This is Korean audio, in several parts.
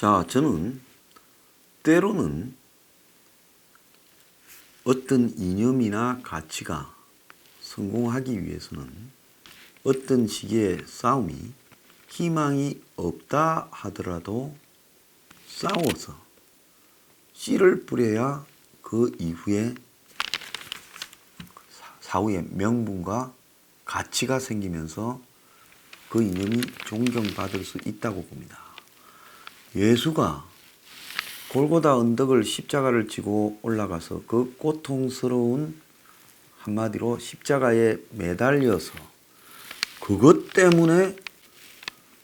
자, 저는 때로는 어떤 이념이나 가치가 성공하기 위해서는 어떤 식의 싸움이 희망이 없다 하더라도 싸워서 씨를 뿌려야 그 이후에 사후에 명분과 가치가 생기면서 그 이념이 존경받을 수 있다고 봅니다. 예수가 골고다 언덕을 십자가를 지고 올라가서 그 고통스러운 한마디로 십자가에 매달려서 그것 때문에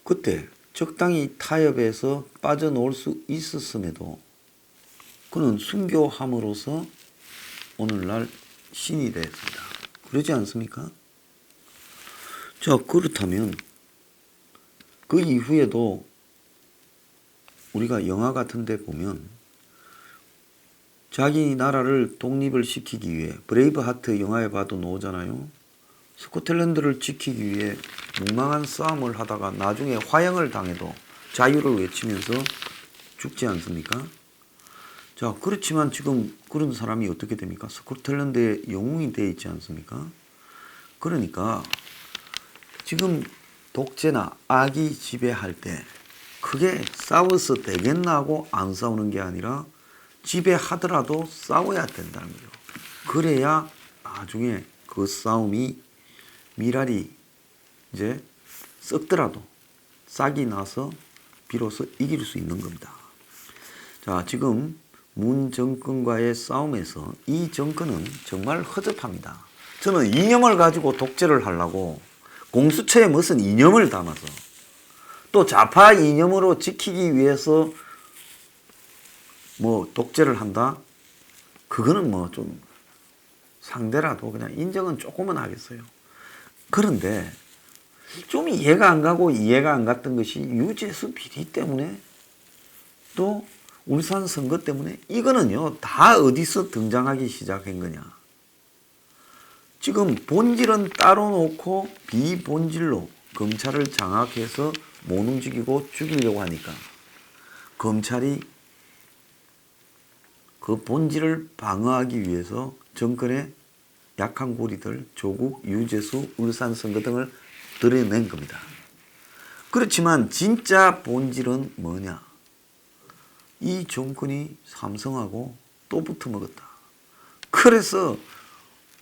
그때 적당히 타협해서 빠져나올 수 있었음에도 그는 순교함으로써 오늘날 신이 되었습니다. 그러지 않습니까? 자, 그렇다면 그 이후에도 우리가 영화 같은 데 보면 자기 나라를 독립을 시키기 위해 브레이브하트 영화에 봐도 나오잖아요. 스코틀랜드를 지키기 위해 묵망한 싸움을 하다가 나중에 화형을 당해도 자유를 외치면서 죽지 않습니까? 자, 그렇지만 지금 그런 사람이 어떻게 됩니까? 스코틀랜드의 영웅이 되어 있지 않습니까? 그러니까 지금 독재나 악이 지배할 때 크게 싸워서 되겠나 하고 안 싸우는 게 아니라 지배하더라도 싸워야 된다는 거죠. 그래야 나중에 그 싸움이 미랄이 이제 썩더라도 싹이 나서 비로소 이길 수 있는 겁니다. 자, 지금 문 정권과의 싸움에서 이 정권은 정말 허접합니다. 저는 이념을 가지고 독재를 하려고 공수처에 무슨 이념을 담아서 또 좌파 이념으로 지키기 위해서 뭐 독재를 한다? 그거는 뭐 좀 상대라도 그냥 인정은 조금은 하겠어요. 그런데 좀 이해가 안 가고 이해가 안 갔던 것이 유재수 비리 때문에 또 울산 선거 때문에 이거는요 다 어디서 등장하기 시작한 거냐. 지금 본질은 따로 놓고 비본질로 검찰을 장악해서 못 움직이고 죽이려고 하니까 검찰이 그 본질을 방어하기 위해서 정권의 약한 고리들 조국, 유재수, 울산 선거 등을 드러낸 겁니다. 그렇지만 진짜 본질은 뭐냐? 이 정권이 삼성하고 또 붙어먹었다. 그래서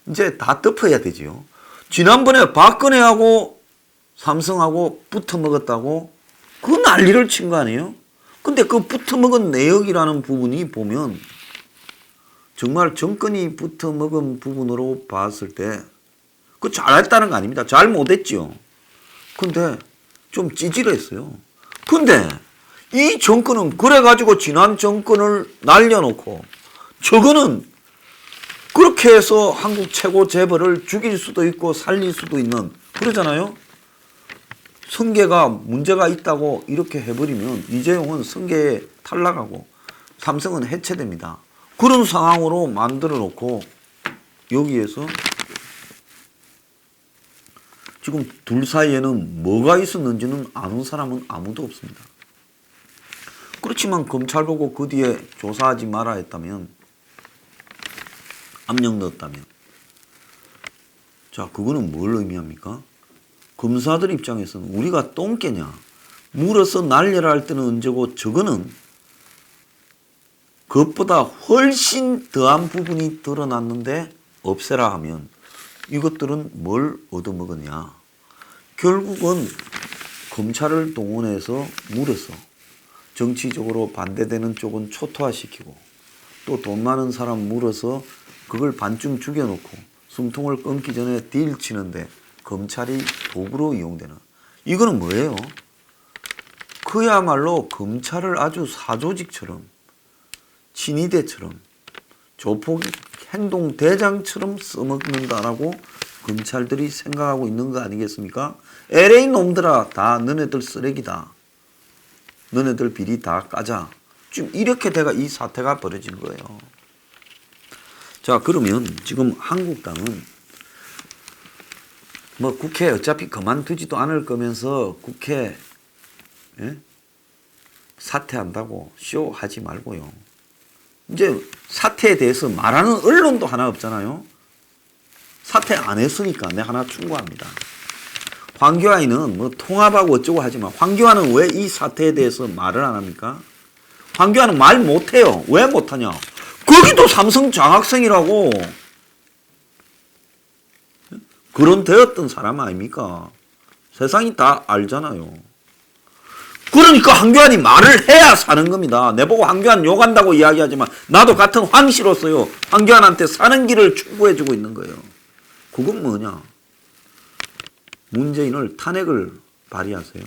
이제 다 덮어야 되지요. 지난번에 박근혜하고 삼성하고 붙어먹었다고 그 난리를 친 거 아니에요? 근데 그 붙어먹은 내역이라는 부분이 보면 정말 정권이 붙어먹은 부분으로 봤을 때 그 잘했다는 거 아닙니다. 잘 못했죠. 근데 좀 찌질했어요. 근데 이 정권은 그래가지고 지난 정권을 날려놓고 저거는 그렇게 해서 한국 최고 재벌을 죽일 수도 있고 살릴 수도 있는 그러잖아요. 승계가 문제가 있다고 이렇게 해버리면 이재용은 승계에 탈락하고 삼성은 해체됩니다. 그런 상황으로 만들어 놓고 여기에서 지금 둘 사이에는 뭐가 있었는지는 아는 사람은 아무도 없습니다. 그렇지만 검찰 보고 그 뒤에 조사하지 마라 했다면 압력 넣었다면 자 그거는 뭘 의미합니까? 검사들 입장에서는 우리가 똥개냐 물어서 날려라 할 때는 언제고 저거는 그것보다 훨씬 더한 부분이 드러났는데 없애라 하면 이것들은 뭘 얻어먹었냐. 결국은 검찰을 동원해서 물어서 정치적으로 반대되는 쪽은 초토화시키고 또 돈 많은 사람 물어서 그걸 반쯤 죽여놓고 숨통을 끊기 전에 딜 치는데 검찰이 도구로 이용되는 이거는 뭐예요? 그야말로 검찰을 아주 사조직처럼 친위대처럼 조폭 행동대장처럼 써먹는다라고 검찰들이 생각하고 있는 거 아니겠습니까? LA 놈들아 다 너네들 쓰레기다. 너네들 비리 다 까자. 지금 이렇게 돼가 이 사태가 벌어진 거예요. 자 그러면 지금 한국당은 뭐 국회 어차피 그만두지도 않을 거면서 국회 사퇴한다고 쇼하지 말고요. 이제 사퇴에 대해서 말하는 언론도 하나 없잖아요. 사퇴 안 했으니까 내 하나 충고합니다. 황교안이는 뭐 통합하고 어쩌고 하지만 황교안은 왜 이 사태에 대해서 말을 안 합니까? 황교안은 말 못해요. 왜 못하냐? 거기도 삼성 장학생이라고 그런 되었던 사람 아닙니까? 세상이 다 알잖아요. 그러니까 황교안이 말을 해야 사는 겁니다. 내보고 황교안 욕한다고 이야기하지만 나도 같은 황씨로서요. 황교안한테 사는 길을 충고해주고 있는 거예요. 그건 뭐냐? 문재인을 탄핵을 발의하세요.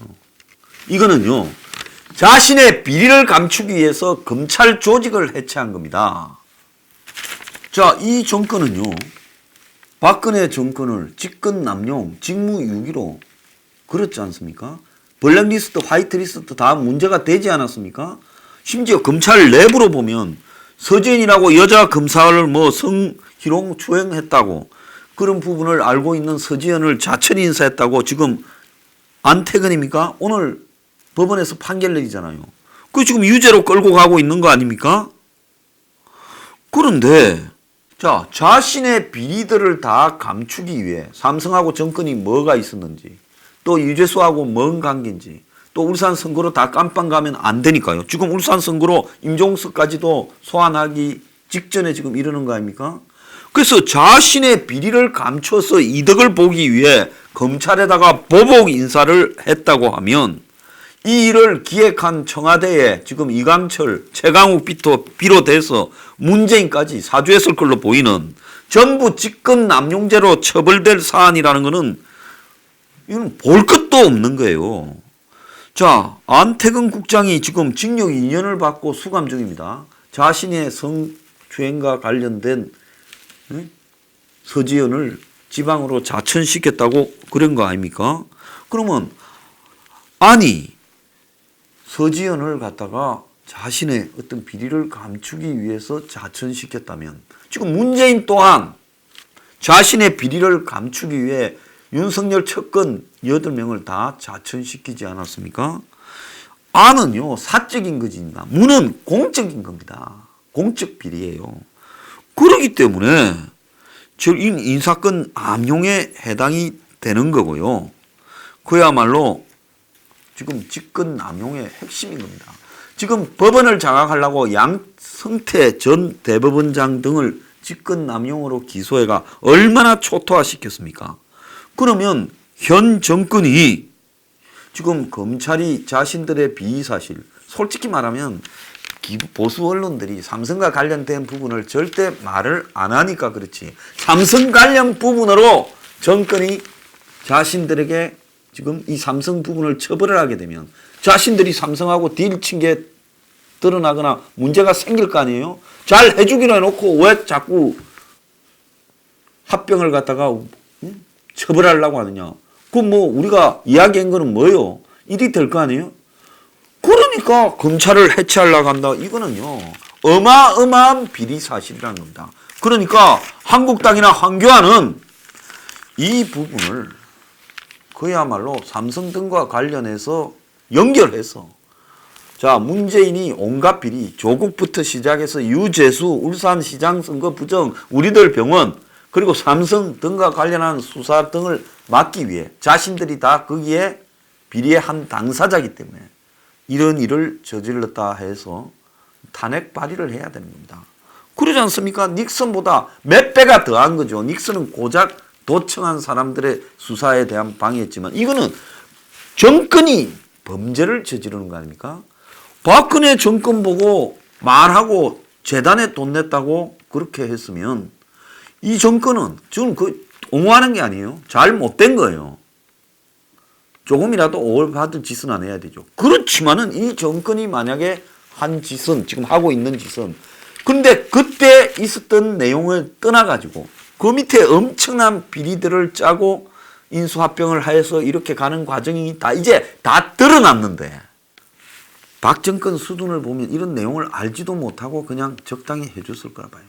이거는요. 자신의 비리를 감추기 위해서 검찰 조직을 해체한 겁니다. 자, 이 정권은요. 박근혜 정권을 직권 남용, 직무유기로 그렇지 않습니까? 블랙리스트, 화이트리스트 다 문제가 되지 않았습니까? 심지어 검찰 내부로 보면 서지현이라고 여자 검사를 뭐 성희롱 추행했다고 그런 부분을 알고 있는 서지현을 자천 인사했다고 지금 안태근입니까? 오늘 법원에서 판결 내리잖아요. 그 지금 유죄로 끌고 가고 있는 거 아닙니까? 그런데 자, 자신의 비리들을 다 감추기 위해 삼성하고 정권이 뭐가 있었는지 또 유재수하고 뭔 관계인지 또 울산 선거로 다 깜빵 가면 안 되니까요. 지금 울산 선거로 임종석까지도 소환하기 직전에 지금 이러는 거 아닙니까? 그래서 자신의 비리를 감춰서 이득을 보기 위해 검찰에다가 보복 인사를 했다고 하면 이 일을 기획한 청와대에 지금 이강철, 최강욱 비롯해서 문재인까지 사주했을 걸로 보이는 전부 직권 남용죄로 처벌될 사안이라는 것은 이건 볼 것도 없는 거예요. 자, 안태근 국장이 지금 징역 2년을 받고 수감 중입니다. 자신의 성추행과 관련된 서지현을 지방으로 자천시켰다고 그런 거 아닙니까? 그러면 아니 서지현을 갖다가 자신의 어떤 비리를 감추기 위해서 자천시켰다면 지금 문재인 또한 자신의 비리를 감추기 위해 윤석열 측근 8명을 다 자천시키지 않았습니까? 안은요 사적인 것입니다. 무는 공적인 겁니다. 공적 비리예요. 그렇기 때문에 인사권 암용에 해당이 되는 거고요. 그야말로 지금 직권 남용의 핵심인 겁니다. 지금 법원을 장악하려고 양성태 전 대법원장 등을 직권 남용으로 기소해가 얼마나 초토화시켰습니까? 그러면 현 정권이 지금 검찰이 자신들의 비의사실, 솔직히 말하면 보수 언론들이 삼성과 관련된 부분을 절대 말을 안 하니까 그렇지. 삼성 관련 부분으로 정권이 자신들에게 지금 이 삼성 부분을 처벌을 하게 되면 자신들이 삼성하고 딜 친 게 드러나거나 문제가 생길 거 아니에요? 잘 해주기로 해놓고 왜 자꾸 합병을 갖다가 처벌하려고 하느냐. 그럼 뭐 우리가 이야기한 거는 뭐예요? 일이 될 거 아니에요? 그러니까 검찰을 해체하려고 한다. 이거는요. 어마어마한 비리 사실이라는 겁니다. 그러니까 한국당이나 황교안은 이 부분을 그야말로 삼성 등과 관련해서 연결해서 자 문재인이 온갖 비리 조국부터 시작해서 유재수 울산시장 선거 부정 우리들 병원 그리고 삼성 등과 관련한 수사 등을 막기 위해 자신들이 다 거기에 비리의 한 당사자이기 때문에 이런 일을 저질렀다 해서 탄핵 발의를 해야 되는 겁니다. 그러지 않습니까? 닉슨보다 몇 배가 더한 거죠. 닉슨은 고작 도청한 사람들의 수사에 대한 방해였지만 이거는 정권이 범죄를 저지르는 거 아닙니까? 박근혜 정권 보고 말하고 재단에 돈 냈다고 그렇게 했으면 이 정권은 지금 옹호하는 게 아니에요. 잘못된 거예요. 조금이라도 오월받을 짓은 안 해야 되죠. 그렇지만은 이 정권이 만약에 한 짓은 지금 하고 있는 짓은 근데 그때 있었던 내용을 떠나가지고 그 밑에 엄청난 비리들을 짜고 인수합병을 해서 이렇게 가는 과정이 다 이제 다 드러났는데 박 정권 수준을 보면 이런 내용을 알지도 못하고 그냥 적당히 해줬을 거라 봐요.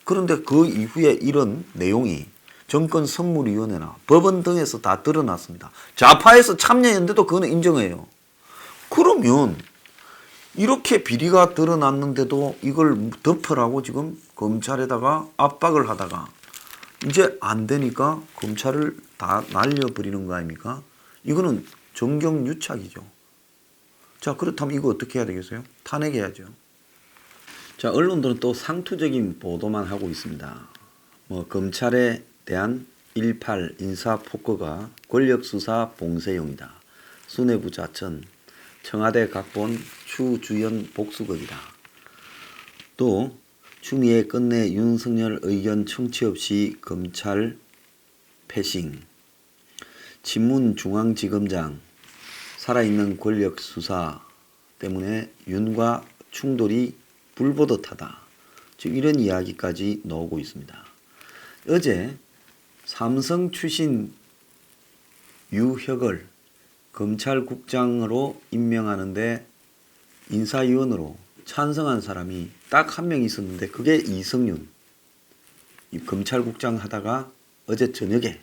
그런데 그 이후에 이런 내용이 정권 선물위원회나 법원 등에서 다 드러났습니다. 좌파에서 참여했는데도 그거는 인정해요. 그러면 이렇게 비리가 드러났는데도 이걸 덮으라고 지금 검찰에다가 압박을 하다가 이제 안 되니까 검찰을 다 날려버리는 거 아닙니까? 이거는 정경유착이죠. 자, 그렇다면 이거 어떻게 해야 되겠어요? 탄핵해야죠. 자, 언론들은 또 상투적인 보도만 하고 있습니다. 검찰에 대한 1.8 인사폭거가 권력수사 봉쇄용이다. 수뇌부 자천, 청와대 각본 추주연 복수극이다. 또 추미애 끝내 윤석열 의견 청취 없이 검찰 패싱, 친문중앙지검장 살아있는 권력수사 때문에 윤과 충돌이 불보듯하다. 지금 이런 이야기까지 나오고 있습니다. 어제 삼성 출신 유혁을 검찰국장으로 임명하는데 인사위원으로 찬성한 사람이 딱 한 명 있었는데 그게 이성윤. 이 검찰국장 하다가 어제 저녁에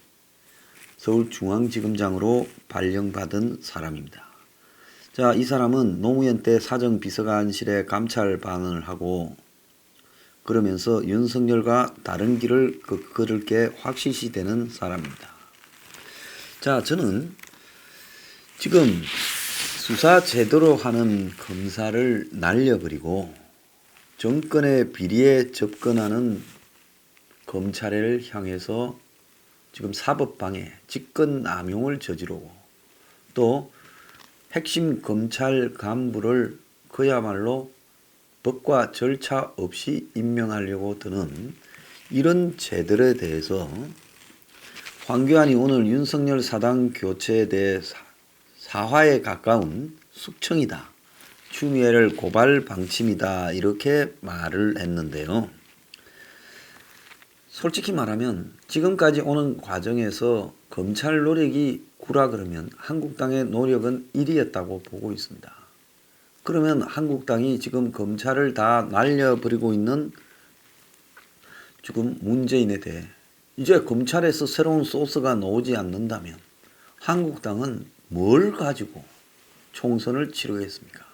서울중앙지검장으로 발령받은 사람입니다. 자, 이 사람은 노무현 때 사정비서관실에 감찰 반응을 하고 그러면서 윤석열과 다른 길을 걸을 게 확실시 되는 사람입니다. 자, 저는 지금 수사 제대로 하는 검사를 날려버리고 정권의 비리에 접근하는 검찰을 향해서 지금 사법방해, 직권남용을 저지르고 또 핵심 검찰 간부를 그야말로 법과 절차 없이 임명하려고 드는 이런 제들에 대해서 황교안이 오늘 윤석열 사당 교체에 대해 사화에 가까운 숙청이다. 추미애를 고발 방침이다. 이렇게 말을 했는데요. 솔직히 말하면 지금까지 오는 과정에서 검찰 노력이 구라 그러면 한국당의 노력은 1위였다고 보고 있습니다. 그러면 한국당이 지금 검찰을 다 날려버리고 있는 지금 문재인에 대해 이제 검찰에서 새로운 소스가 나오지 않는다면 한국당은 뭘 가지고 총선을 치르겠습니까?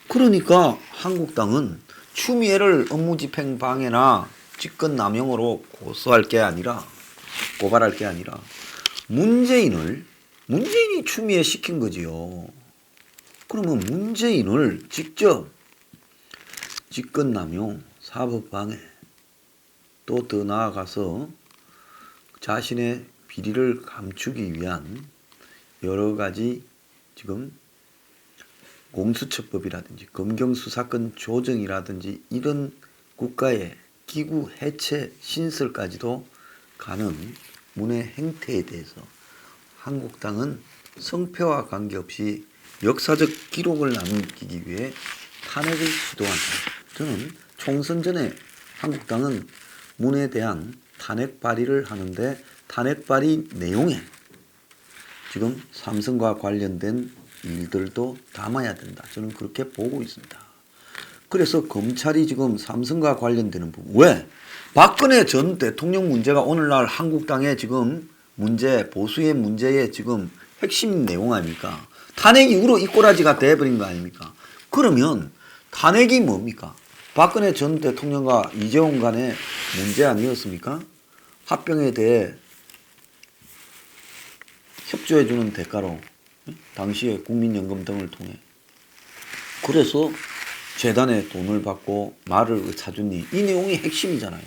그러니까 한국당은 추미애를 업무집행 방해나 직권남용으로 고발할 게 아니라 문재인이 추미애 시킨 거지요. 그러면 문재인을 직접 직권남용, 사법방해 또 더 나아가서 자신의 비리를 감추기 위한 여러 가지 지금 공수처법이라든지 검경수사권 조정이라든지 이런 국가의 기구 해체 신설까지도 가는 문의 행태에 대해서 한국당은 성패와 관계없이 역사적 기록을 남기기 위해 탄핵을 시도한다. 저는 총선 전에 한국당은 문에 대한 탄핵 발의를 하는데 탄핵 발의 내용에 지금 삼성과 관련된 일들도 담아야 된다. 저는 그렇게 보고 있습니다. 그래서 검찰이 지금 삼성과 관련되는 부분, 왜? 박근혜 전 대통령 문제가 오늘날 한국당의 지금 문제, 보수의 문제의 지금 핵심 내용 아닙니까? 탄핵 이후로 이 꼬라지가 돼버린 거 아닙니까? 그러면 탄핵이 뭡니까? 박근혜 전 대통령과 이재용 간의 문제 아니었습니까? 합병에 대해 협조해주는 대가로 당시에 국민연금 등을 통해 그래서 재단에 돈을 받고 말을 사줬니 이 내용이 핵심이잖아요.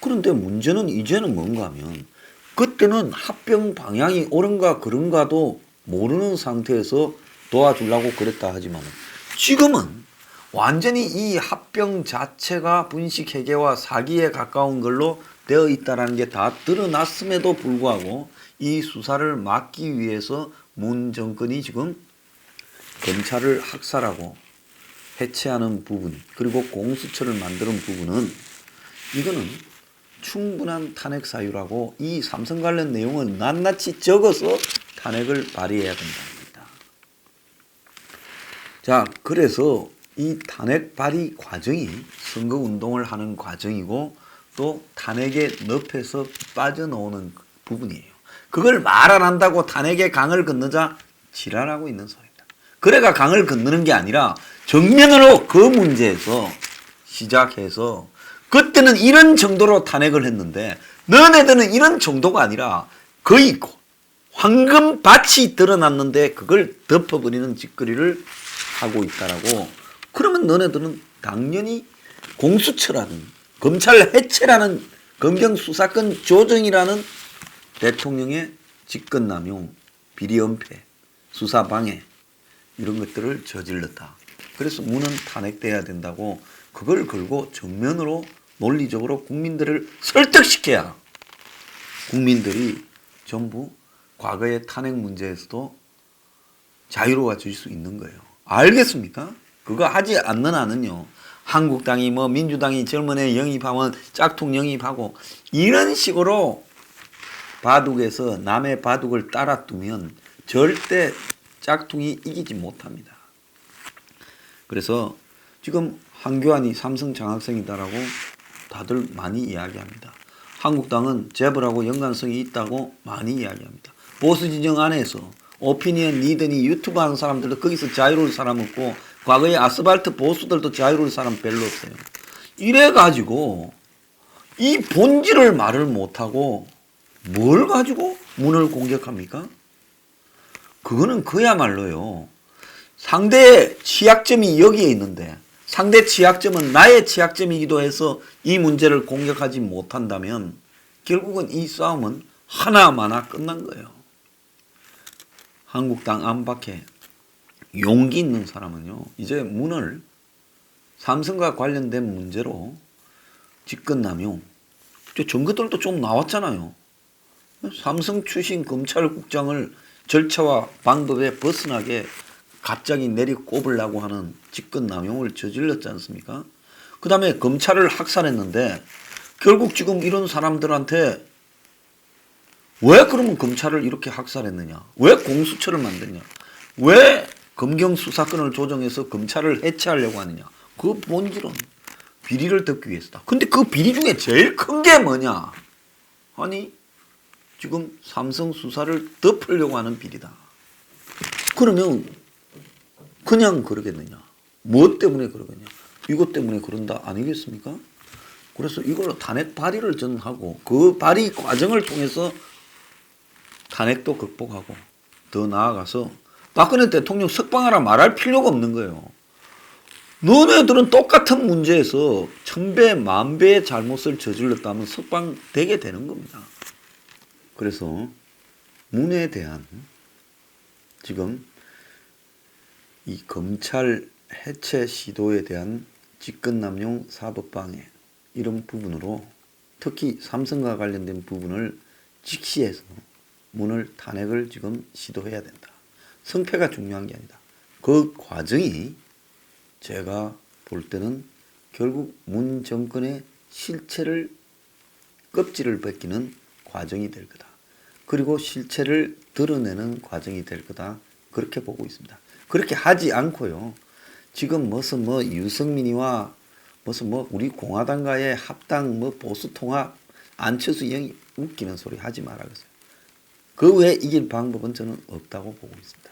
그런데 문제는 이제는 뭔가 하면 그때는 합병 방향이 옳은가 그런가도 모르는 상태에서 도와주려고 그랬다 하지만 지금은 완전히 이 합병 자체가 분식회계와 사기에 가까운 걸로 되어 있다는 게 다 드러났음에도 불구하고 이 수사를 막기 위해서 문 정권이 지금 검찰을 학살하고 해체하는 부분 그리고 공수처를 만드는 부분은 이거는 충분한 탄핵 사유라고 이 삼성 관련 내용을 낱낱이 적어서 탄핵을 발의해야 된답니다. 자, 그래서 이 탄핵 발의 과정이 선거운동을 하는 과정이고 또 탄핵의 늪에서 빠져나오는 부분이에요. 그걸 말 안 한다고 탄핵의 강을 건너자 지랄하고 있는 소리입니다. 그래가 강을 건너는 게 아니라 정면으로 그 문제에서 시작해서 그때는 이런 정도로 탄핵을 했는데 너네들은 이런 정도가 아니라 거의 황금밭이 드러났는데 그걸 덮어버리는 짓거리를 하고 있다라고. 그러면 너네들은 당연히 공수처라는 검찰 해체라는 검경수사권 조정이라는 대통령의 직권남용, 비리은폐, 수사방해 이런 것들을 저질렀다. 그래서 문은 탄핵돼야 된다고 그걸 걸고 정면으로 논리적으로 국민들을 설득시켜야 국민들이 전부 과거의 탄핵 문제에서도 자유로워질 수 있는 거예요. 알겠습니까? 그거 하지 않는 한은요. 한국당이 민주당이 젊은 애 영입하면 짝퉁 영입하고 이런 식으로 바둑에서 남의 바둑을 따라 두면 절대 짝퉁이 이기지 못합니다. 그래서 지금 한교안이 삼성 장학생이다라고 다들 많이 이야기합니다. 한국당은 재벌하고 연관성이 있다고 많이 이야기합니다. 보수 진영 안에서 오피니언 리더니 유튜브 하는 사람들도 거기서 자유로울 사람 없고 과거에 아스팔트 보수들도 자유로울 사람 별로 없어요. 이래가지고 이 본질을 말을 못하고 뭘 가지고 문을 공격합니까? 그거는 그야말로요. 상대의 취약점이 여기에 있는데 상대 취약점은 나의 취약점이기도 해서 이 문제를 공격하지 못한다면 결국은 이 싸움은 하나마나 끝난 거예요. 한국당 안팎에 용기 있는 사람은요. 이제 문을 삼성과 관련된 문제로 직권남용 증거들도 좀 나왔잖아요. 삼성 출신 검찰국장을 절차와 방법에 벗어나게 갑자기 내리꼽으려고 하는 직권남용을 저질렀지 않습니까? 그 다음에 검찰을 학살했는데 결국 지금 이런 사람들한테 왜 그러면 검찰을 이렇게 학살했느냐? 왜 공수처를 만드냐? 왜 검경수사권을 조정해서 검찰을 해체하려고 하느냐? 그 본질은 비리를 덮기 위해서다. 근데 그 비리 중에 제일 큰 게 뭐냐? 아니 지금 삼성 수사를 덮으려고 하는 비리다. 그러면 그냥 그러겠느냐? 무엇 때문에 그러겠냐? 이것 때문에 그런다 아니겠습니까? 그래서 이걸로 탄핵 발의를 저는 하고 그 발의 과정을 통해서 탄핵도 극복하고 더 나아가서 박근혜 대통령 석방하라 말할 필요가 없는 거예요. 너네들은 똑같은 문제에서 1000배, 10,000배의 잘못을 저질렀다면 석방되게 되는 겁니다. 그래서 문에 대한 지금 이 검찰 해체 시도에 대한 직권남용 사법방해 이런 부분으로 특히 삼성과 관련된 부분을 직시해서 문을 탄핵을 지금 시도해야 된다. 성패가 중요한 게 아니다. 그 과정이 제가 볼 때는 결국 문 정권의 실체를 껍질을 벗기는 과정이 될 거다. 그리고 실체를 드러내는 과정이 될 거다. 그렇게 보고 있습니다. 그렇게 하지 않고요. 지금 무슨 유승민이와 무슨 우리 공화당과의 합당 보수 통합 안철수 영이 웃기는 소리 하지 말아주세요. 그 외에 이길 방법은 저는 없다고 보고 있습니다.